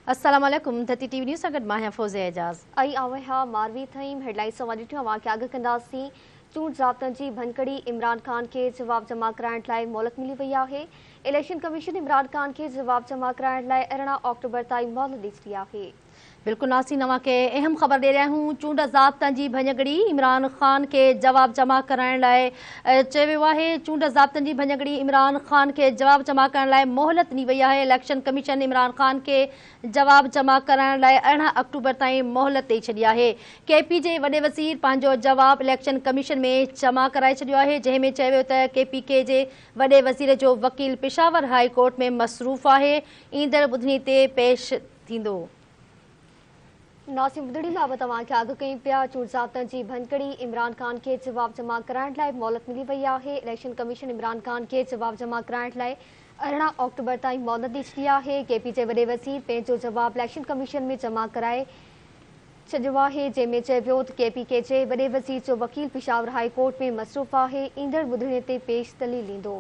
अस्सलाम वालेकुम धरती टीवी न्यूज़ सां मां फौज़े एजाज़ आई आवे हा मारवी थईं हेडलाइंस वाजिटियूं वाक़िया अॻु कंदासीं। चूंड ज़ाब्तनि जी भनकड़ी इमरान खान के जवाब जमा कराइण लाइ मोहलत मिली वई आहे। इलेक्शन कमीशन इमरान खान के जवाब जमा कराइण लाइ 18 अक्टूबर ताईं मोहलत ॾई छॾी आहे। बिल्कुल नासी नवा के अहम खबर दे रहा हूँ। चूंड ज़ाब्तनि जी भञगड़ी इमरान खान के जवाब जमा कराइण लाइ चयो वियो आहे। चूंड ज़ाब्तनि जी भञगड़ी इमरान खान के जवाब जमा करण लाइ मोहलत ॾिनी वई आहे। इलेक्शन कमीशन इमरान खान के जवाब जमा कराइण लाइ 18 अक्टूबर ताईं मोहलत ॾई छॾी आहे। केपी जे वॾे वज़ीर पंहिंजो जवाब इलेक्शन कमीशन में जमा कराए छॾियो आहे, जंहिं में चयो वियो त केपीके जे वॾे वज़ीर जो वकील पेशावर हाई कोर्ट में मसरूफ़ आहे, ईंदड़ ॿुधणी ते पेश थींदो। नासिम ॿुधणी बाबति तव्हांखे आगाह कयूं पिया। चूंड ज़ाब्तनि जी भनकड़ी इमरान खान के जवाब जमा कराइण लाइ मोहलत मिली वई आहे। इलेक्शन कमीशन इमरान खान के जवाब जमा कराइण लाइ 18 अक्टूबर ताईं मोहलत ॾई छॾी आहे। केपी जे वॾे वज़ीर पंहिंजो जवाब इलेक्शन कमीशन में जमा कराए छॾियो आहे, जंहिं में चयो वियो त केपीके जे वॾे वज़ीर जो वकील पेशावर हाई कोर्ट में मसरूफ़ आहे, ईंदड़ ॿुधणी ते पेश दलील ॾींदो।